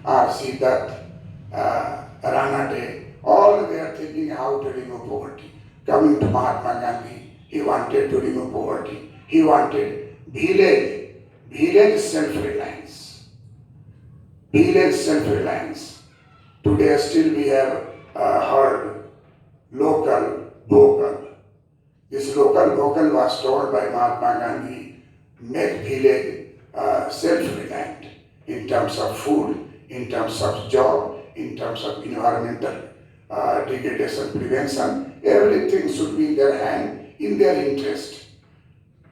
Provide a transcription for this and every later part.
or Siddharth, Ranade, all were thinking how to remove poverty. Coming to Mahatma Gandhi, he wanted to remove poverty. He wanted village self-reliance. Village self-reliance. Today still we have heard local, vocal. This local vocal was told by Mahatma Gandhi, make village self-reliant in terms of food, in terms of job, in terms of environmental degradation prevention. Everything should be in their hand, in their interest.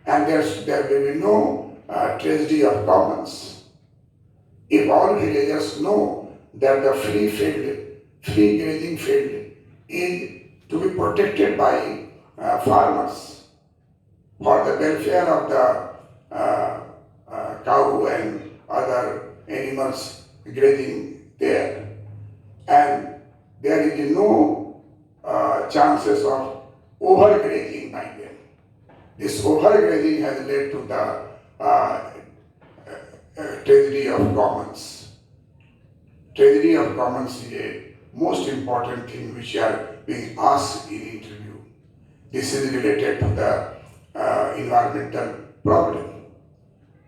And there will be no tragedy of commons. If all villagers know that the free grazing field is to be protected by farmers for the welfare of the cow and other animals grazing there, and there is no chances of overgrazing by them. This overgrazing has led to the tragedy of commons. Tragedy of commons is a most important thing which are being asked in interview. This is related to the environmental problem.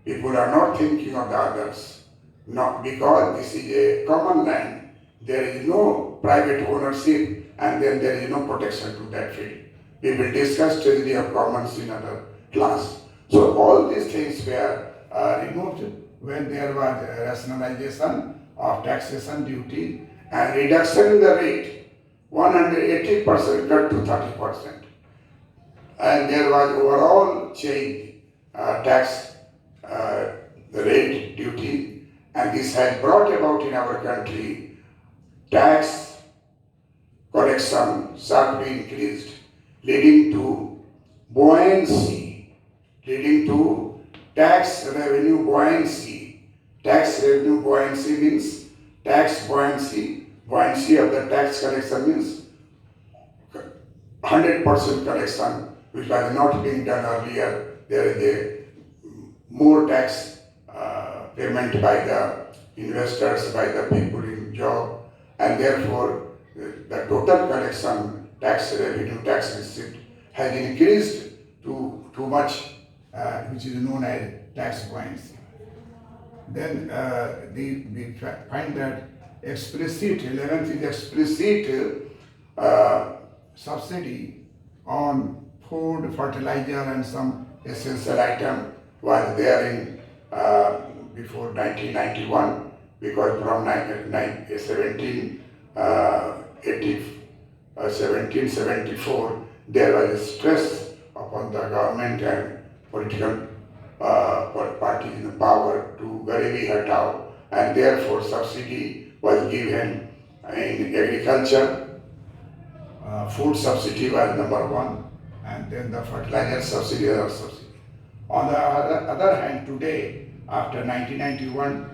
People are not thinking of the others. Not because this is a common land, there is no private ownership and then there is no protection to that field. We will discuss tragedy of commons in another class. So all these things were removed when there was rationalization of taxation duty and reduction in the rate, 180% cut to 30%. And there was overall change, tax rate, duty, and this has brought about in our country tax collection sharply increased, leading to buoyancy, leading to tax revenue buoyancy. Tax revenue buoyancy means tax buoyancy, buoyancy of the tax collection means 100% collection, which was not being done earlier. There is a more tax payment by the investors, by the people in job, and therefore the total collection tax revenue, tax receipt has increased to too much, which is known as tax buoyancy. Then we find that explicit, 11th is explicit subsidy on food, fertilizer and some essential item was there in before 1991, because from 1774 there was a stress upon the government and political parties in power to Garibi Hatao, and therefore subsidy was given in agriculture. Food subsidy was number one, and then the fertilizer subsidy was subsidy. On the other hand, today, after 1991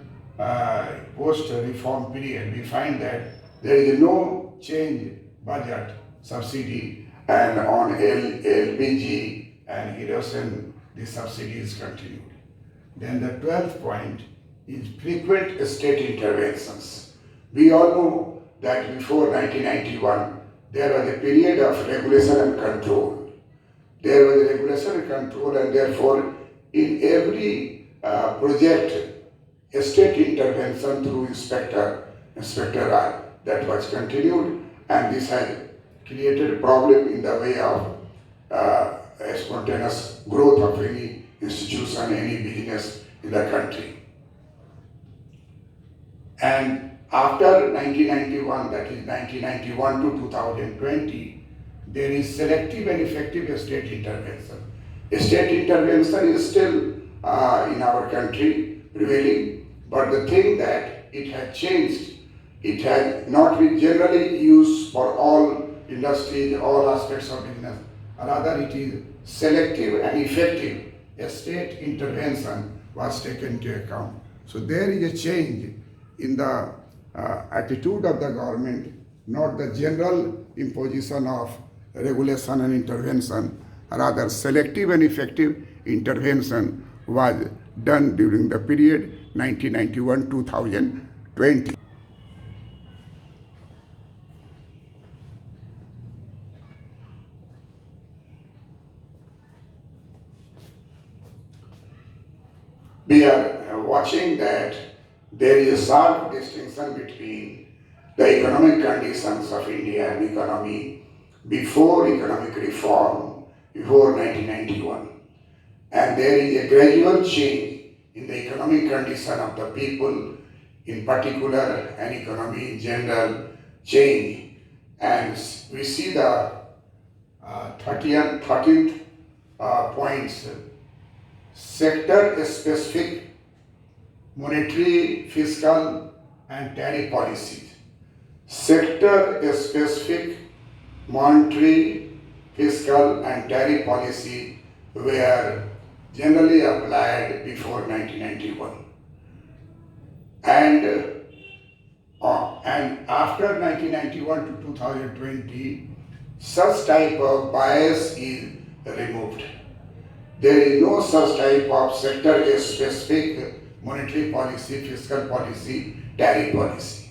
post-reform period, we find that there is no change budget subsidy, and on LPG and kerosene, the subsidy is continued. Then the 12th point is frequent state interventions. We all know that before 1991, there was a period of regulation and control. There was a regulation and control, and therefore in every project, a state intervention through inspector that was continued, and this has created a problem in the way of spontaneous growth of any institution, any business in the country. And after 1991, that is 1991 to 2020, there is selective and effective state intervention. State intervention is still in our country prevailing, but the thing that it has changed, it has not been generally used for all industries, all aspects of business. Rather, it is selective and effective. A state intervention was taken into account. So there is a change in the attitude of the government, not the general imposition of regulation and intervention. Rather, selective and effective intervention was done during the period 1991-2020. that there is a sharp distinction between the economic conditions of Indian economy before economic reform, before 1991, and there is a gradual change in the economic condition of the people in particular and economy in general change, and we see the 13th points, sector specific monetary, fiscal and tariff policies. Sector specific monetary, fiscal and tariff policy were generally applied before 1991. And after 1991 to 2020, such type of bias is removed. There is no such type of sector-specific monetary policy, fiscal policy, tariff policy.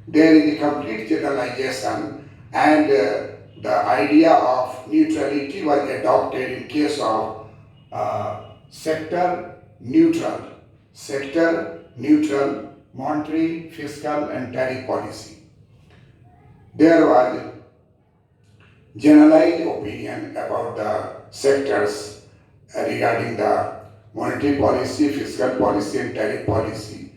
There is a complete generalization, and the idea of neutrality was adopted in case of sector neutral monetary, fiscal and tariff policy. There was generalized opinion about the sectors regarding the monetary policy, fiscal policy and tariff policy,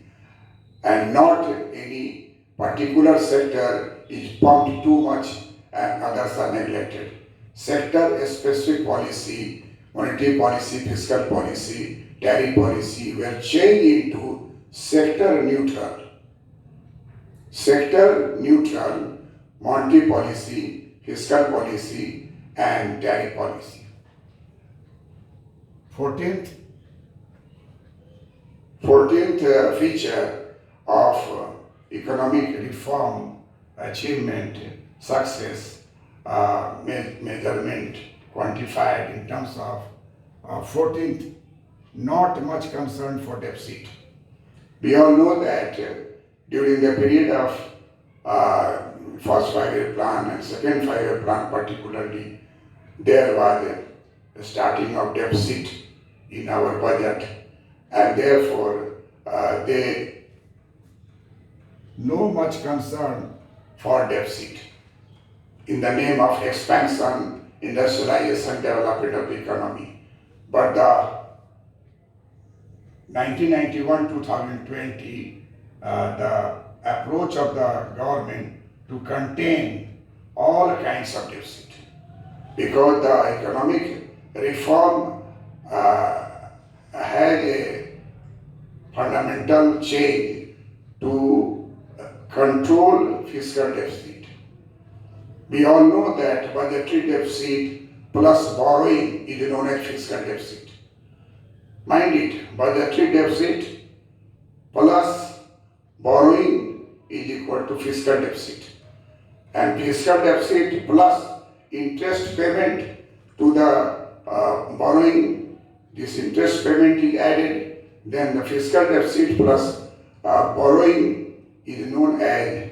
and not any particular sector is pumped too much and others are neglected. Sector specific policy, monetary policy, fiscal policy, tariff policy were changed into sector neutral monetary policy, fiscal policy and tariff policy. 14th feature of economic reform achievement, success, measurement, quantified in terms of 14th, not much concern for deficit. We all know that during the period of first 5-year plan and second 5-year plan particularly, there was a starting of deficit in our budget, and therefore they no much concern for deficit in the name of expansion, industrialization, development of the economy. But the 1991-2020, the approach of the government to contain all kinds of deficit, because the economic reform had a fundamental change to control fiscal deficit. We all know that budgetary deficit plus borrowing is known as fiscal deficit. Mind it, budgetary deficit plus borrowing is equal to fiscal deficit. And fiscal deficit plus interest payment to the borrowing, this interest payment is added, then the fiscal deficit plus borrowing is known as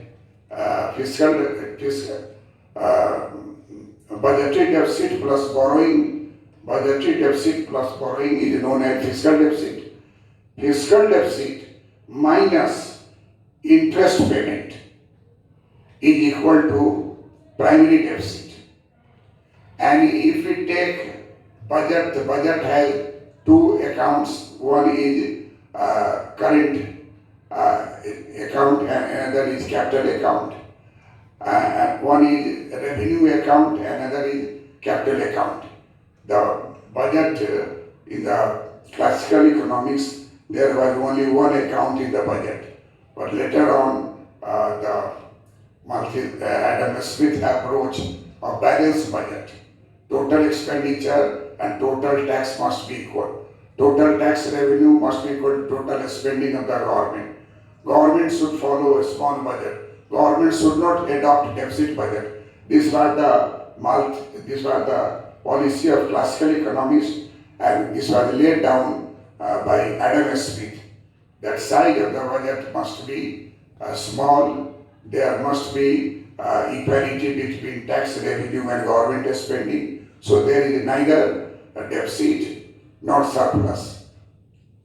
budgetary deficit plus borrowing. Budgetary deficit plus borrowing is known as fiscal deficit. Fiscal deficit minus interest payment is equal to primary deficit. And if we take budget, the budget has two accounts. One is current account and another is capital account. One is revenue account and another is capital account. The budget in the classical economics, there was only one account in the budget. But later on, the Adam Smith approach of balanced budget, total expenditure and total tax must be equal. Total tax revenue must be equal to total spending of the government. Government should follow a small budget. Government should not adopt deficit budget. This was the policy of classical economics, and this was laid down by Adam Smith. That size of the budget must be small. There must be equality between tax revenue and government spending. So there is neither a deficit nor surplus.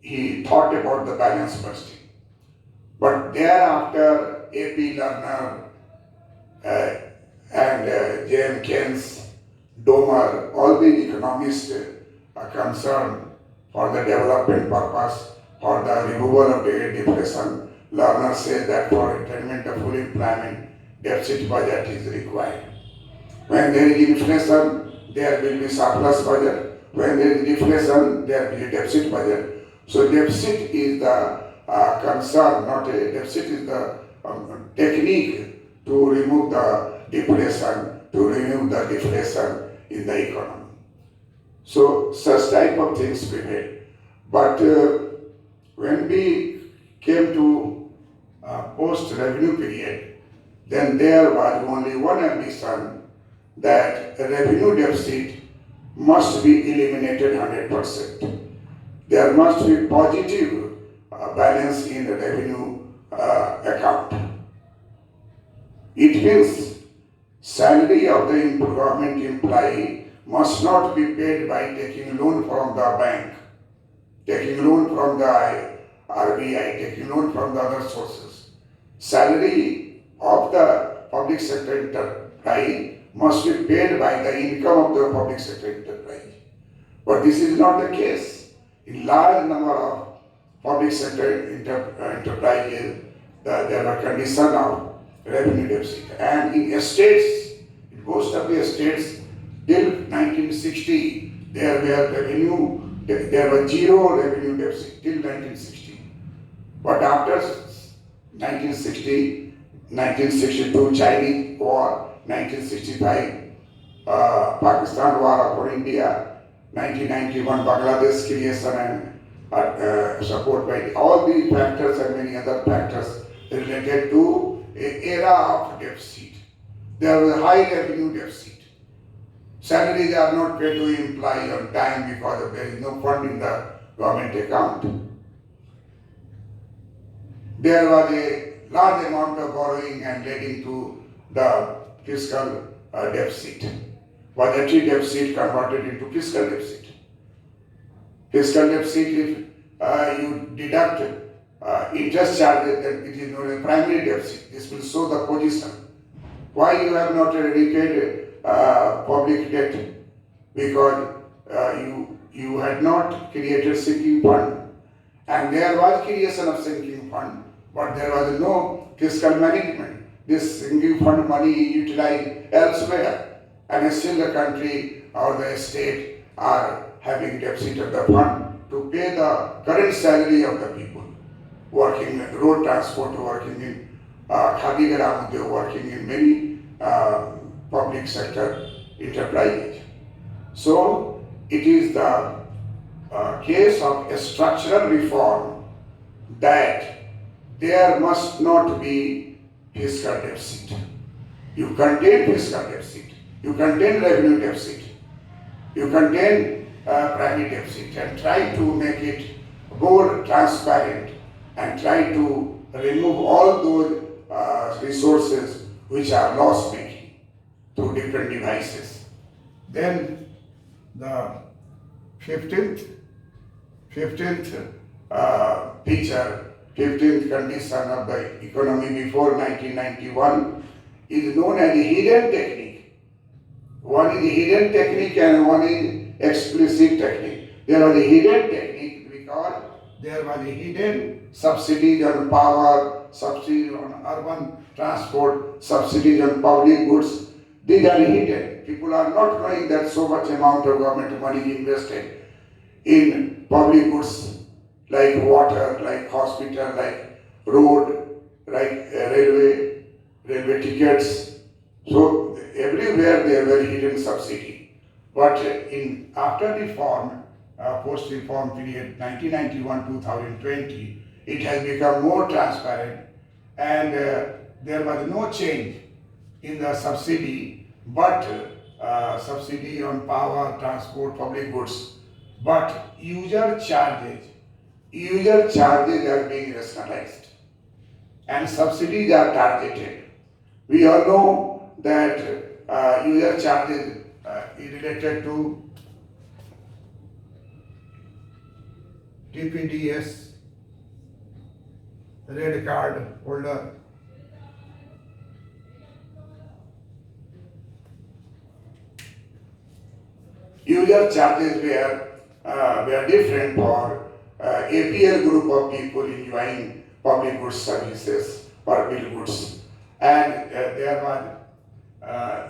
He thought about the balanced budgeting. thereafter A.P. Lerner uh, and J.M. Keynes, Domer, all the economists are concerned for the development purpose, for the removal of the deflation. Lerner says that for attainment of full employment, deficit budget is required. When there is inflation, there will be surplus budget. When there is deflation, there will be deficit budget. So deficit is the concern, not a deficit is the technique to remove the deflation, to remove the deflation in the economy. So such type of things we made. But when we came to post-revenue period, then there was only one ambition, that revenue deficit must be eliminated 100%. There must be positive balance in the revenue account. It means salary of the government employee must not be paid by taking loan from the bank, taking loan from the RBI, taking loan from the other sources. Salary of the public sector enterprise must be paid by the income of the public sector enterprise. But this is not the case. In large number of public sector enterprises, there are conditions of revenue deficit. And in estates, in most of the estates, till 1960, there was zero revenue deficit till 1960. But after 1960, 1962 Chinese War, 1965 Pakistan War upon India, 1991 Bangladesh creation and support by all these factors and many other factors related to an era of deficit. There was a high revenue deficit. Salaries are not paid to employees on time because there is no fund in the government account. There was a large amount of borrowing and leading to the fiscal deficit. Budgetary deficit converted into fiscal deficit. Fiscal deficit, if you deduct interest charges, then it is known as primary deficit. This will show the position. Why you have not repaid public debt? Because you had not created sinking fund, and there was creation of sinking fund, but there was no fiscal management. This sinking fund money is utilized elsewhere, and still the country or the state are having deficit of the fund to pay the current salary of the people working in road transport, working in Khadi Gram, working in many public sector enterprises. So it is the case of a structural reform that there must not be fiscal deficit. You contain fiscal deficit, you contain revenue deficit, you contain primary deficit, and try to make it more transparent and try to remove all those resources which are loss making through different devices. Then the 15th feature, 15th condition of the economy before 1991 is known as the hidden technique. One is the hidden technique and one is explicit technique. There was a hidden technique because there was a hidden subsidies on power, subsidies on urban transport, subsidies on public goods. These are hidden. People are not knowing that so much amount of government money invested in public goods like water, like hospital, like road, like railway tickets. So everywhere there were hidden subsidy. But in after reform, post-reform period 1991-2020, it has become more transparent, and there was no change in the subsidy, but subsidy on power, transport, public goods. But user charges are being rationalized and subsidies are targeted. We all know that user charges is related to TPDS, red card holder. User charges were different for APL group of people enjoying public goods services or bill goods, and there was uh,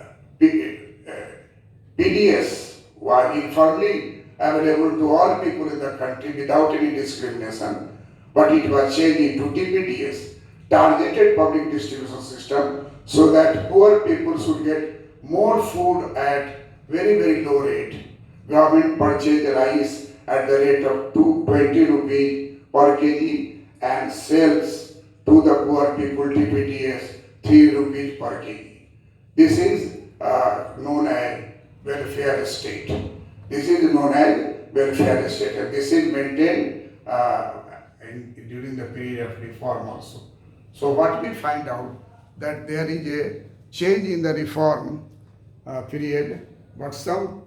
PDS was informally available to all people in the country without any discrimination, but it was changed into TPDS, targeted public distribution system, so that poor people should get more food at very low rate. Government purchased rice at the rate of 220 rupees per kg and sells to the poor people TPDS 3 rupees per kg. This is known as welfare state. This is known as welfare state, and this is maintained during the period of reform also. So what we find out that there is a change in the reform period, but some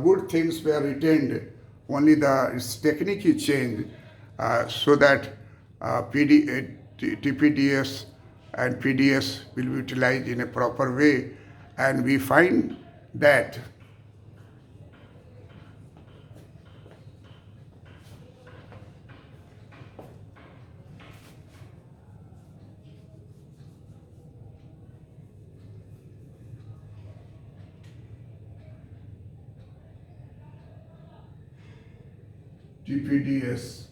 good things were retained. Only the its technique is changed so that TPDS and PDS will be utilized in a proper way, and we find that TPDS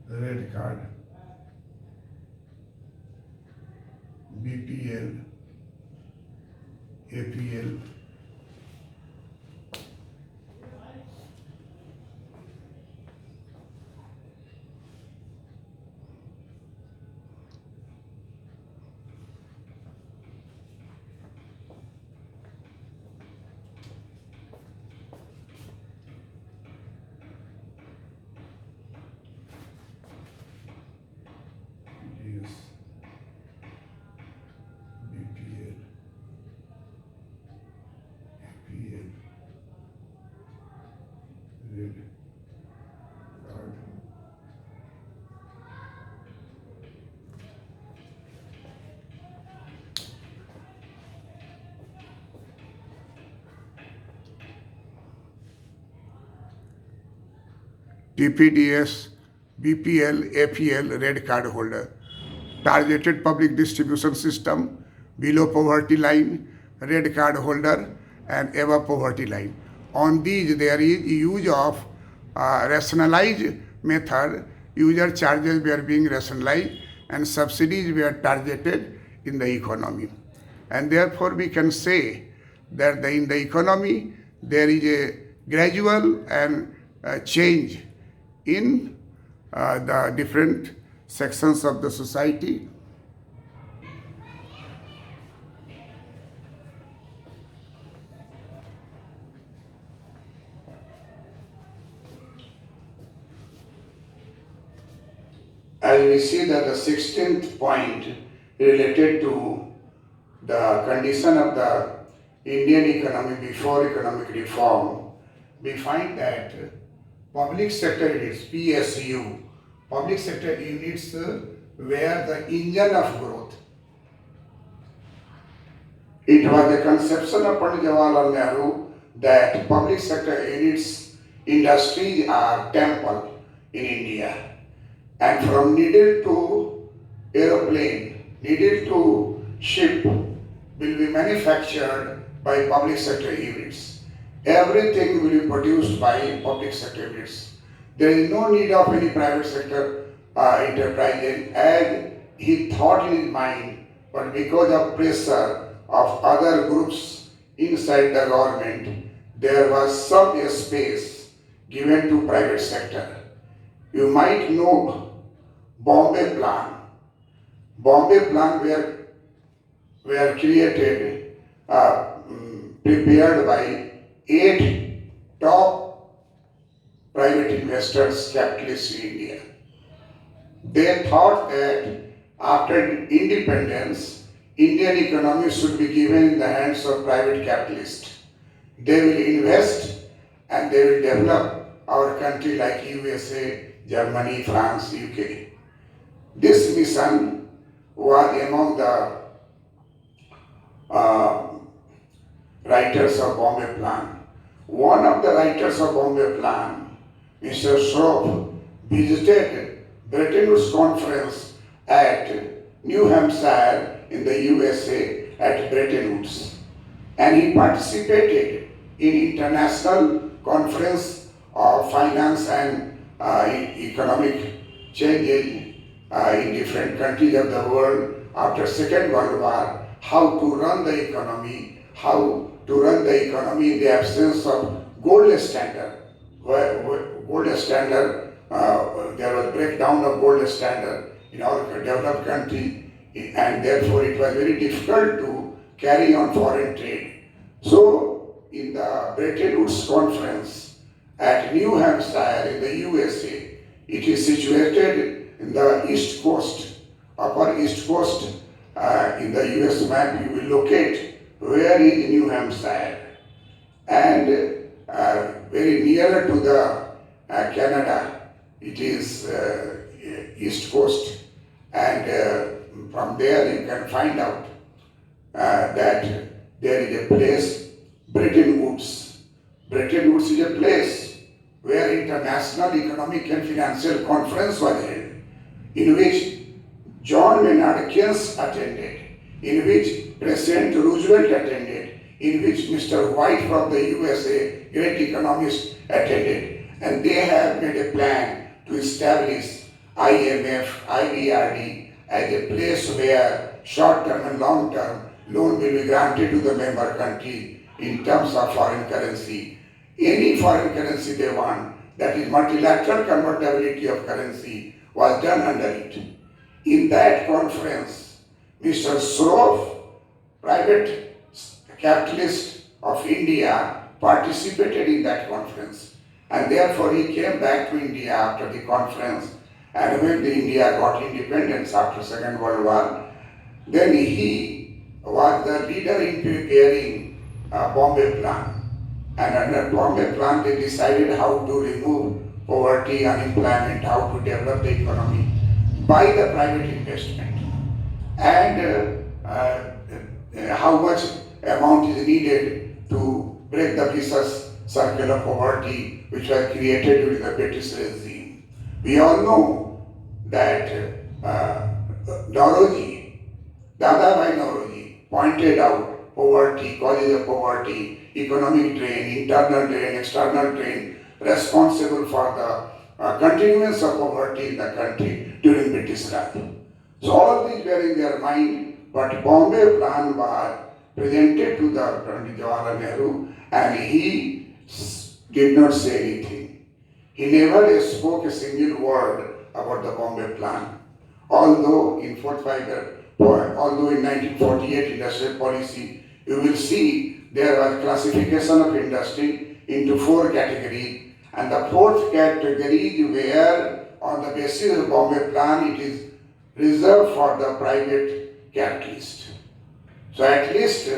red card, BPL, APL, yes, BPL, APL, red card. TPDS, BPL, APL, red card holder, targeted public distribution system, below poverty line, red card holder, and above poverty line. On these, there is use of rationalized method. User charges were being rationalized, and subsidies were targeted in the economy. And therefore, we can say that in the economy, there is a gradual and change in the different sections of the society. As we see that the 16th point related to the condition of the Indian economy before economic reform, we find that public sector units, PSU, public sector units were the engine of growth. It was the conception of Pandit Jawaharlal Nehru that public sector units industries are temple in India. And from needle to aeroplane, needle to ship will be manufactured by public sector units. Everything will be produced by public sector units. There is no need of any private sector enterprise, as he thought in his mind, but because of pressure of other groups inside the government, there was some space given to private sector. You might know Bombay Plan. Bombay Plan were created, prepared by 8 top private investors, capitalists in India. They thought that after independence, Indian economy should be given in the hands of private capitalists. They will invest and they will develop our country like USA, Germany, France, UK. This mission was among the uh, writers of Bombay Plan. One of the writers of Bombay Plan, Mr. Shroff, visited Bretton Woods Conference at New Hampshire in the USA at Bretton Woods, and he participated in international conference of finance and economic changes in different countries of the world after Second World War, how to run the economy, how to run the economy in the absence of gold standard. Gold standard, there was breakdown of gold standard in our developed country, and therefore it was very difficult to carry on foreign trade. So in the Bretton Woods Conference at New Hampshire in the USA, it is situated in the east coast, upper east coast. In the US map you will locate where is New Hampshire, and very near to the Canada. It is east coast, and from there you can find out that there is a place, Bretton Woods. Bretton Woods is a place where international economic and financial conference was held, in which John Maynard Keynes attended, in which President Roosevelt attended, in which Mr. White from the USA, great economist, attended. And they have made a plan to establish IMF, IBRD as a place where short-term and long-term loan will be granted to the member country in terms of foreign currency. Any foreign currency they want, that is multilateral convertibility of currency, was done under it. In that conference, Mr. Shroff, private capitalist of India, participated in that conference. And therefore he came back to India after the conference, and when the India got independence after Second World War, then he was the leader in preparing Bombay Plan. And under Bombay Plan they decided how to remove poverty, unemployment, how to develop the economy by the private investment, and how much amount is needed to break the vicious circle of poverty which was created during the British regime. We all know that Nauroji, Dadabhai Nauroji, pointed out poverty, causes of poverty, economic drain, internal drain, external drain, responsible for the continuance of poverty in the country during British Raj. So all these were in their mind, but Bombay Plan was presented to the Pandit Jawaharlal Nehru, and he did not say anything. He never spoke a single word about the Bombay Plan. Although in 1948 industrial policy, you will see there was classification of industry into 4 categories, and the 4th category where on the basis of Bombay Plan it is reserved for the private capitalist. So at least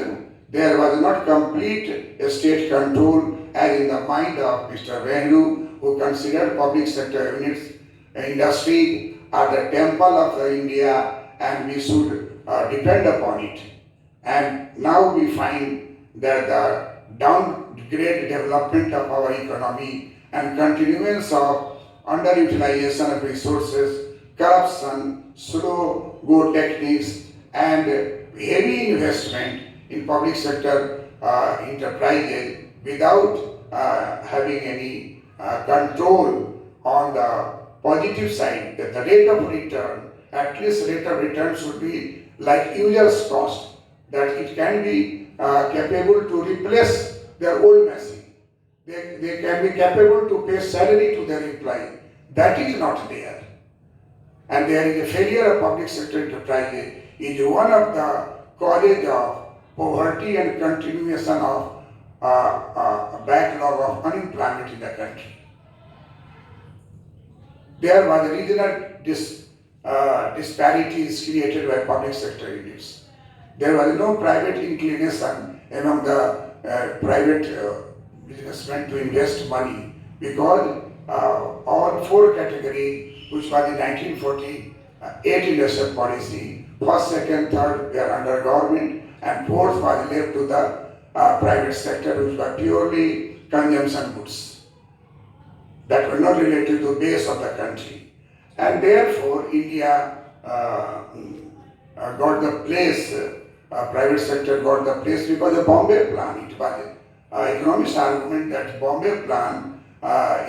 there was not complete state control as in the mind of Mr. Nehru, who considered public sector units, industry are the temple of India, and we should depend upon it. And now we find that the downgrade development of our economy and continuance of underutilization of resources, corruption, slow go techniques, and heavy investment in public sector enterprises without having any control on the positive side, that the rate of return, at least rate of return should be like user's cost, that it can be capable to replace their old machine. They can be capable to pay salary to their employee. That is not there. And there is a failure of public sector enterprises is one of the causes of poverty and continuation of a backlog of unemployment in the country. There was regional disparities created by public sector units. There was no private inclination among the private businessmen to invest money because all four categories, which was the 1948 industrial policy, first, second, third were under government, and fourth was left to the private sector, which were purely consumption goods that were not related to the base of the country. And therefore, India got the place, private sector got the place because of Bombay Plan. It was economics argument that Bombay Plan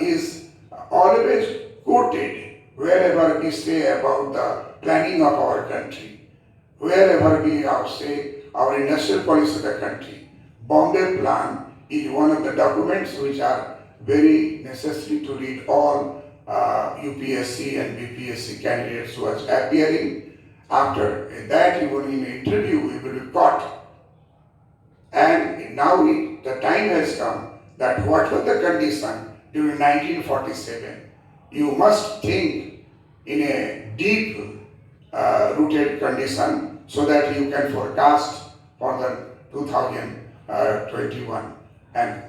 is always quoted wherever we say about the planning of our country, wherever we say our industrial policy of the country. Bombay Plan is one of the documents which are very necessary to read all UPSC and BPSC candidates who are appearing. After that, even in an interview, we will be caught. And now the time has come that what was the condition during 1947? You must think in a deep rooted condition so that you can forecast for the 2021 and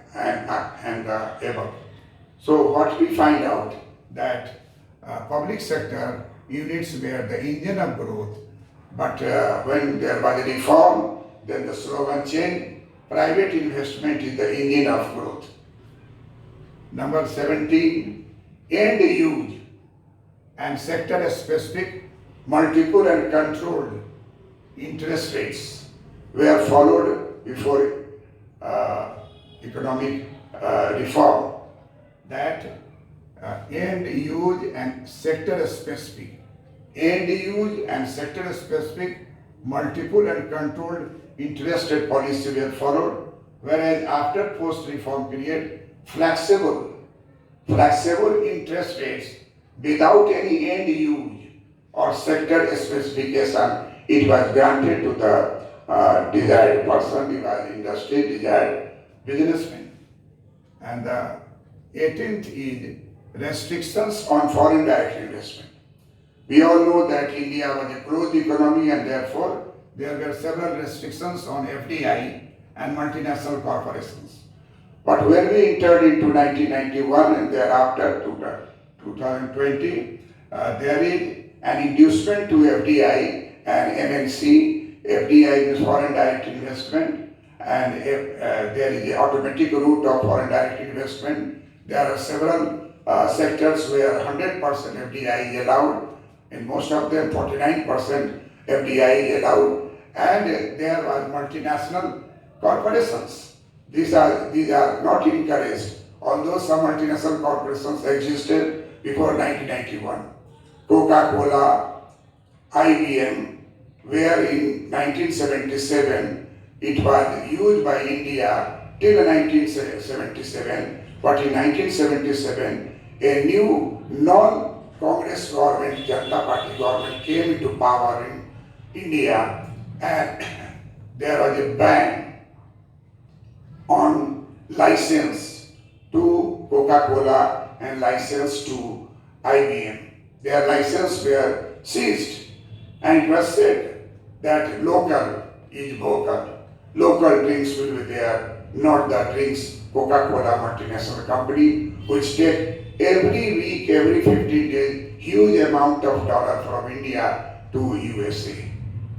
above. So what we find out that public sector units were the engine of growth, but when there was a reform, then the slogan changed, private investment is the engine of growth. Number 17, end use and sector specific multiple and controlled interest rates were followed before economic reform. That end use and sector specific multiple and controlled interest rate policy were followed, whereas after post-reform period, flexible interest rates without any end use or sector specification, it was granted to the desired person, desired industry, desired businessman. And the 18th is restrictions on foreign direct investment. We all know that India was a closed economy and therefore there were several restrictions on FDI and multinational corporations. But when we entered into 1991 and thereafter to 2020, there is an inducement to FDI and MNC. FDI is foreign direct investment, and there is an automatic route of foreign direct investment. There are several sectors where 100% FDI is allowed. In most of them, 49% FDI is allowed, and there are multinational corporations. These are not encouraged, although some multinational corporations existed before 1991. Coca-Cola, IBM, where in 1977 it was used by India till 1977, but in 1977 a new non-Congress government, Janata Party government came into power in India, and there was a ban on license to Coca-Cola and license to IBM. Their licenses were seized, and it was said that local is vocal. Local drinks will be there, not the drinks Coca-Cola multinational company, which take every week, every 15 days, huge amount of dollar from India to USA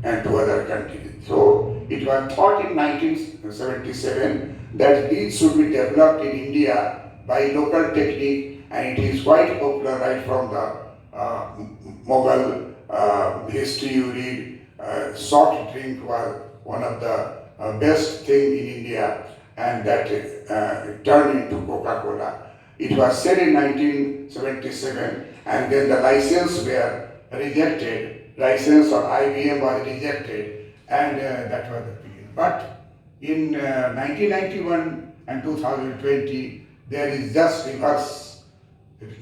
and to other countries. So it was thought in 1977 that these should be developed in India by local technique, and it is quite popular right from the Mughal history. You read, soft drink was one of the best thing in India, and that turned into Coca-Cola. It was said in 1977, and then the license were rejected. License of IBM was rejected, and that was the period. But in 1991 and 2020, there is just reverse.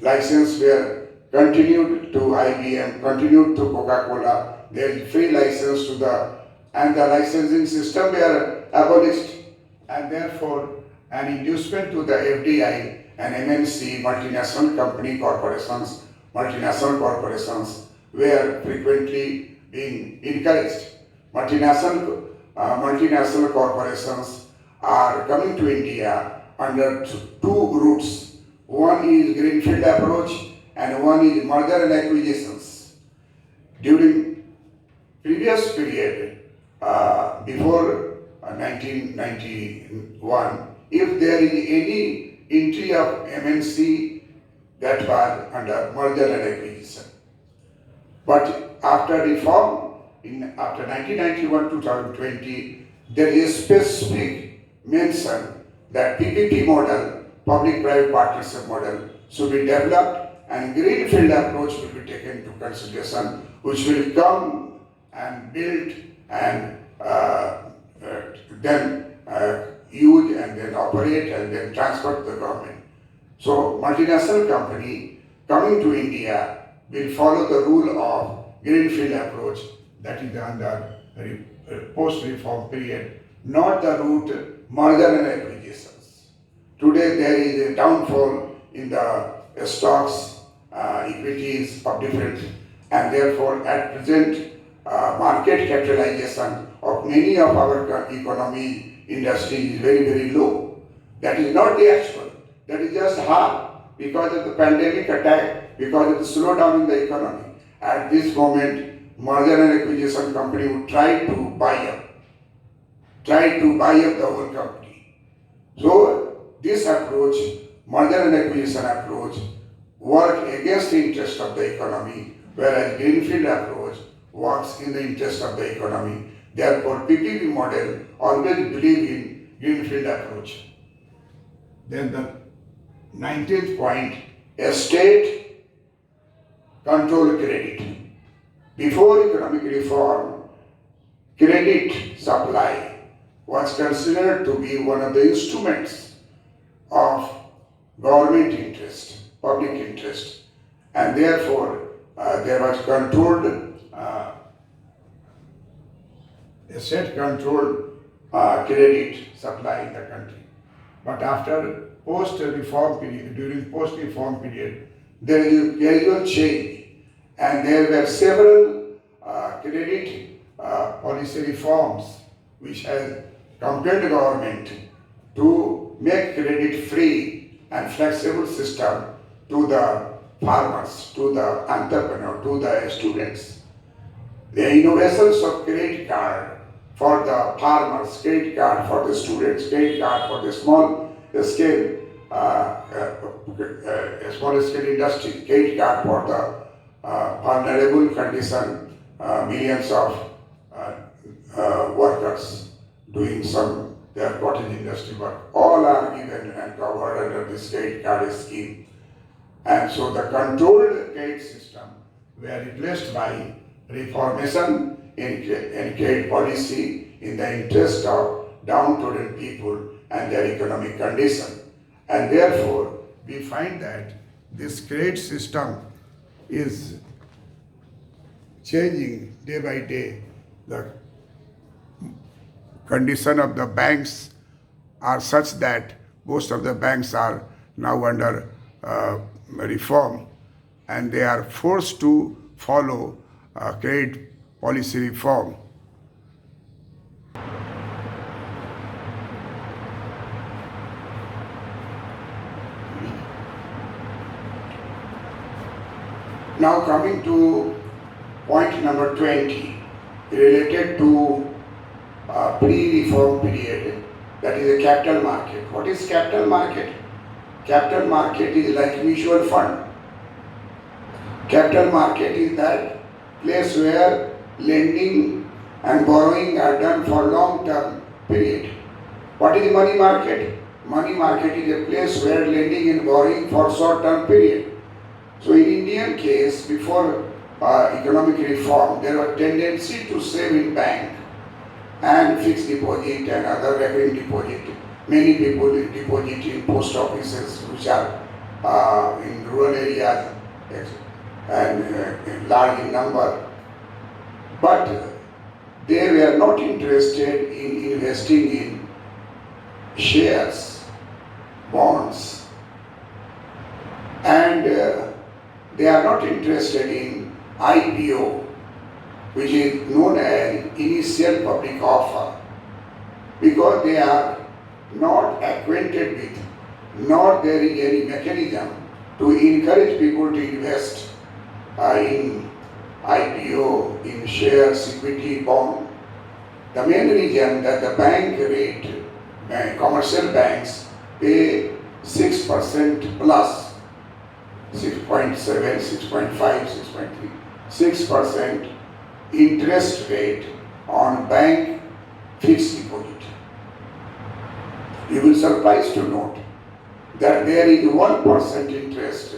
License were continued to IBM, continued to Coca-Cola. There is free license to and the licensing system were abolished, and therefore an inducement to the FDI and MNC, multinational corporations were frequently being encouraged. Multinational corporations are coming to India under two routes. One is greenfield approach and one is merger and acquisitions. During previous period, before 1991, if there is any entry of MNC, that was under merger and acquisition. But after reform, after 1991-2020, there is a specific mention that PPP model, public-private partnership model, should be developed and greenfield approach will be taken into consideration, which will come and build and then use and then operate and then transfer to the government. So multinational company coming to India will follow the rule of greenfield approach, that is under post-reform period, not the route merger and acquisitions. Today there is a downfall in the stocks, equities of different, and therefore at present market capitalization of many of our economy industry is very, very low. That is not the actual. That is just half because of the pandemic attack, because of the slowdown in the economy. At this moment, merger and acquisition company would try to buy up the whole company. So this approach, merger and acquisition approach, work against the interest of the economy, whereas greenfield approach works in the interest of the economy. Therefore, PPP model always believe in greenfield approach. Then the 19th point, state control credit. Before economic reform, credit supply was considered to be one of the instruments of government interest, public interest, and therefore there was controlled, state-controlled credit supply in the country. But after post-reform period, during post-reform period, there is a gradual change, and there were several credit policy reforms which has compelled the government to make credit-free and flexible system to the farmers, to the entrepreneur, to the students. The innovations of credit card for the farmers, credit card for the students, credit card for the small scale, small scale industry, credit card for the vulnerable condition, millions of workers doing some their cottage industry work. All are given and covered under this credit card scheme. And so the controlled credit system were replaced by reformation in credit policy in the interest of downtrodden people and their economic condition. And therefore, we find that this credit system is changing day by day. The condition of the banks are such that most of the banks are now under reform, and they are forced to follow credit policy reform. Now coming to point number 20, related to pre-reform period, that is a capital market. What is capital market? Capital market is like mutual fund. Capital market is that place where lending and borrowing are done for long-term period. What is money market? Money market is a place where lending and borrowing for short-term period. So in Indian case, before economic reform, there was tendency to save in bank and fixed deposit and other recurring deposit. Many people deposit in post offices which are in rural areas and large in number. But they were not interested in investing in shares, bonds, and they are not interested in IPO, which is known as initial public offer, because they are not acquainted with nor there is any mechanism to encourage people to invest in IPO, in shares, equity, bond. The main reason that the bank rate, commercial banks pay 6% plus, 6.7, 6.5, 6.3, 6% interest rate on bank fixed deposit. You will be surprised to note that there is 1% interest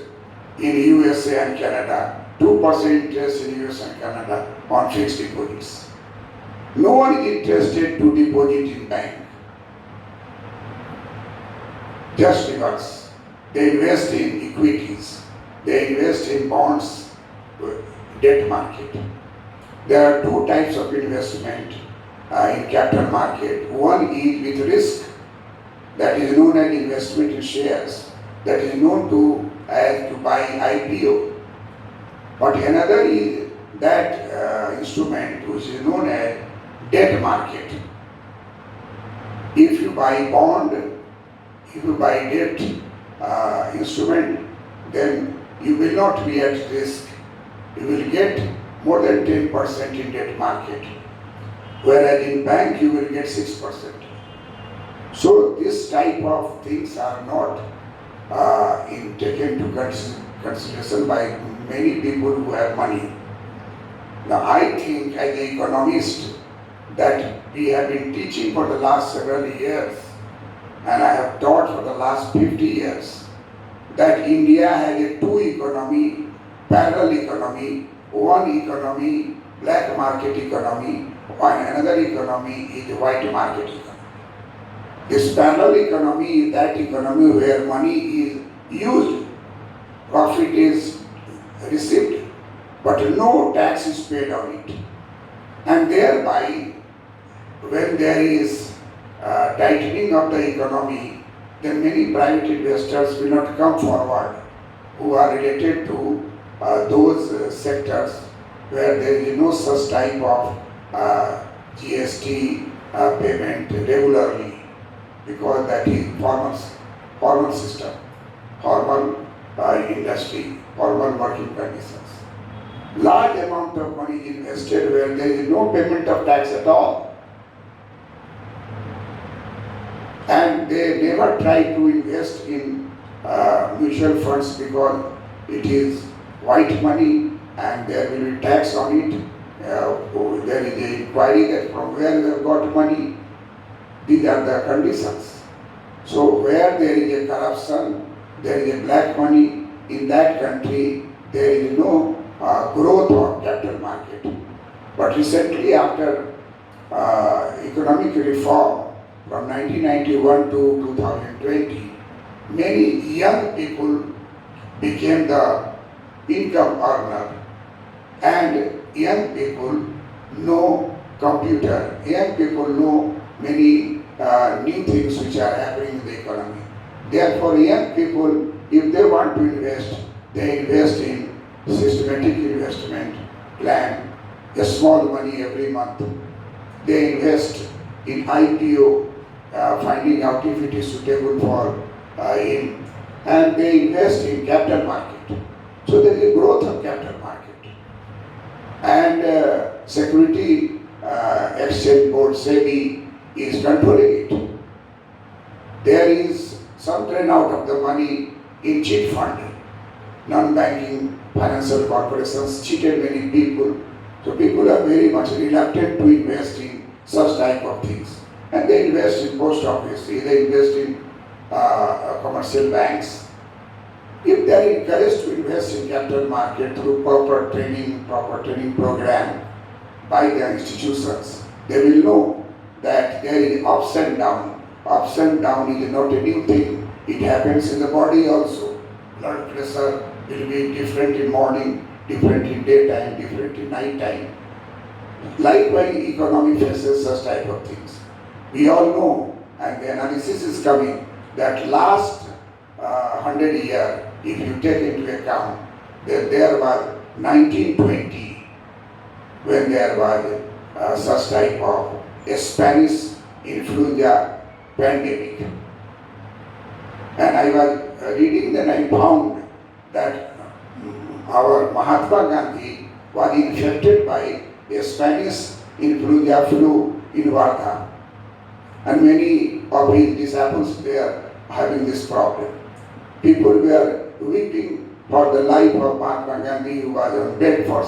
in USA and Canada, 2% interest in US and Canada on fixed deposits. No one is interested to deposit in bank. Just because they invest in equities, they invest in bonds, debt market. There are two types of investment in capital market. One is with risk, that is known as investment in shares, that is known to as to buy IPO. But another is that instrument which is known as debt market. If you buy bond, if you buy debt instrument, then you will not be at risk. You will get more than 10% in debt market, whereas in bank you will get 6%. So this type of things are not taken to consideration by many people who have money. Now I think as an economist that we have been teaching for the last several years, and I have taught for the last 50 years, that India has a two economy, parallel economy, one economy, black market economy, and another economy is white market economy. This parallel economy is that economy where money is used, profit is received, but no tax is paid on it. And thereby, when there is tightening of the economy, then many private investors will not come forward who are related to those sectors where there is no such type of GST payment regularly, because that is formal system, formal industry, formal working conditions. Large amount of money is invested where there is no payment of tax at all. And they never try to invest in mutual funds because it is white money and there will be tax on it. There is an inquiry that from where you have got money. These are the conditions. So where there is a corruption, there is a black money, in that country there is no growth of capital market. But recently after economic reform from 1991 to 2020, many young people became the income earner, and young people know computer, young people know many new things which are happening in the economy. Therefore, young people, if they want to invest, they invest in systematic investment plan, a small money every month. They invest in IPO, finding out if it is suitable for him, and they invest in capital market. So there is a growth of capital market. And Security Exchange Board, SEBI, is controlling it. There is some drain out of the money in cheat fund. Non-banking financial corporations cheated many people. So people are very much reluctant to invest in such type of things. And they invest in post office, they invest in commercial banks. If they are encouraged to invest in capital market through proper training program by the institutions, they will know that there is ups and down. Ups and down is not a new thing. It happens in the body also. Blood pressure will be different in morning, different in daytime, different in night time. Likewise, economy faces such type of things. We all know, and the analysis is coming, that last 100 years, if you take into account, that there was 1920 when there was such type of a Spanish influenza pandemic. And I was reading, then I found that our Mahatma Gandhi was infected by a Spanish influenza flu in Wardha. And many of his disciples were having this problem. People were weeping for the life of Mahatma Gandhi, who was on bed for